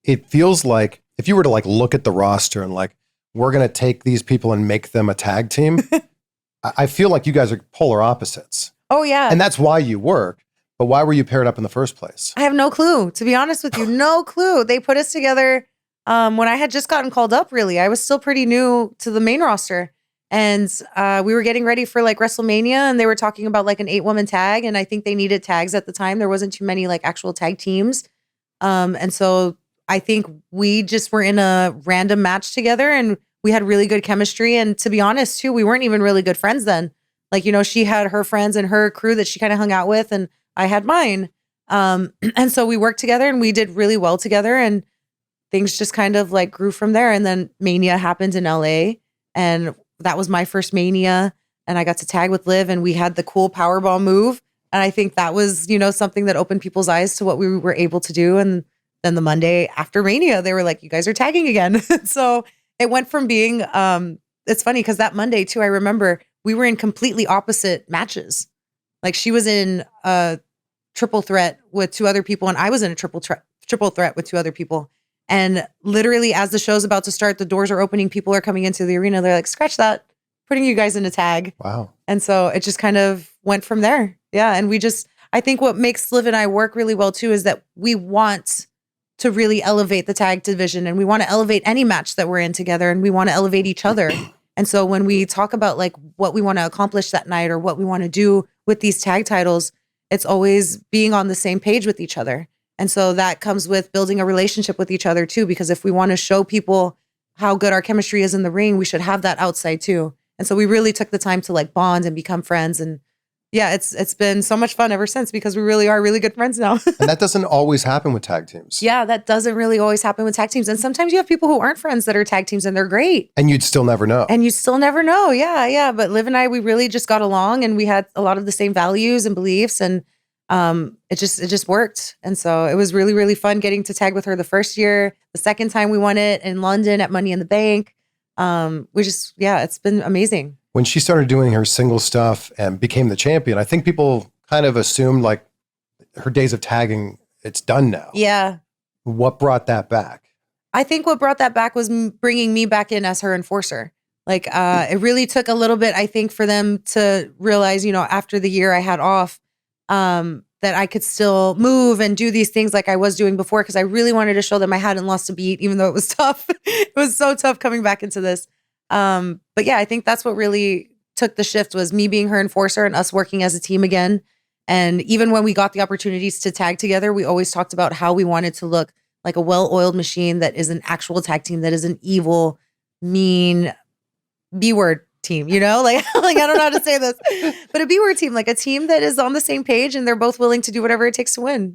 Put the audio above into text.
it feels like if you were to like look at the roster and like, we're going to take these people and make them a tag team, I feel like you guys are polar opposites. Oh, yeah. And that's why you work. But why were you paired up in the first place? I have no clue, to be honest with you. No clue. They put us together when I had just gotten called up, really. I was still pretty new to the main roster. And we were getting ready for like WrestleMania, and they were talking about like an 8-woman tag. And I think they needed tags at the time. There wasn't too many like actual tag teams. And so I think we just were in a random match together, and we had really good chemistry. And to be honest, too, we weren't even really good friends then. Like, you know, she had her friends and her crew that she kind of hung out with, and I had mine. And so we worked together and we did really well together, and things just kind of like grew from there. And then Mania happened in LA, and that was my first Mania, and I got to tag with Liv, and we had the cool powerball move. And I think that was, you know, something that opened people's eyes to what we were able to do. And then the Monday after Mania, they were like, you guys are tagging again. So it went from being, it's funny because that Monday too, I remember we were in completely opposite matches. Like she was in a triple threat with 2 other people, and I was in a triple threat with 2 other people. And literally as the show's about to start, the doors are opening, people are coming into the arena. They're like, scratch that, putting you guys in a tag. Wow. And so it just kind of went from there. Yeah. And I think what makes Liv and I work really well too is that we want to really elevate the tag division, and we want to elevate any match that we're in together, and we want to elevate each other. And so when we talk about like what we want to accomplish that night or what we want to do with these tag titles, it's always being on the same page with each other. And so that comes with building a relationship with each other too, because if we want to show people how good our chemistry is in the ring, we should have that outside too. And so we really took the time to like bond and become friends. And yeah, it's been so much fun ever since, because we really are really good friends now. And that doesn't always happen with tag teams. Yeah, that doesn't really always happen with tag teams. And sometimes you have people who aren't friends that are tag teams, and they're great. And you'd still never know. And you still never know. Yeah, yeah. But Liv and I, we really just got along, and we had a lot of the same values and beliefs, and it just worked. And so it was really, really fun getting to tag with her the first year. The second time we won it in London at Money in the Bank. It's been amazing. When she started doing her single stuff and became the champion, I think people kind of assumed like her days of tagging, it's done now. Yeah. What brought that back? I think what brought that back was bringing me back in as her enforcer. Like, it really took a little bit, I think, for them to realize, you know, after the year I had off, that I could still move and do these things like I was doing before, because I really wanted to show them I hadn't lost a beat, even though it was tough. It was so tough coming back into this. But yeah, I think that's what really took the shift, was me being her enforcer and us working as a team again. And even when we got the opportunities to tag together, we always talked about how we wanted to look like a well-oiled machine that is an actual tag team, that is an evil, mean B-word team, you know, like I don't know how to say this, but a B-word team, like a team that is on the same page, and they're both willing to do whatever it takes to win.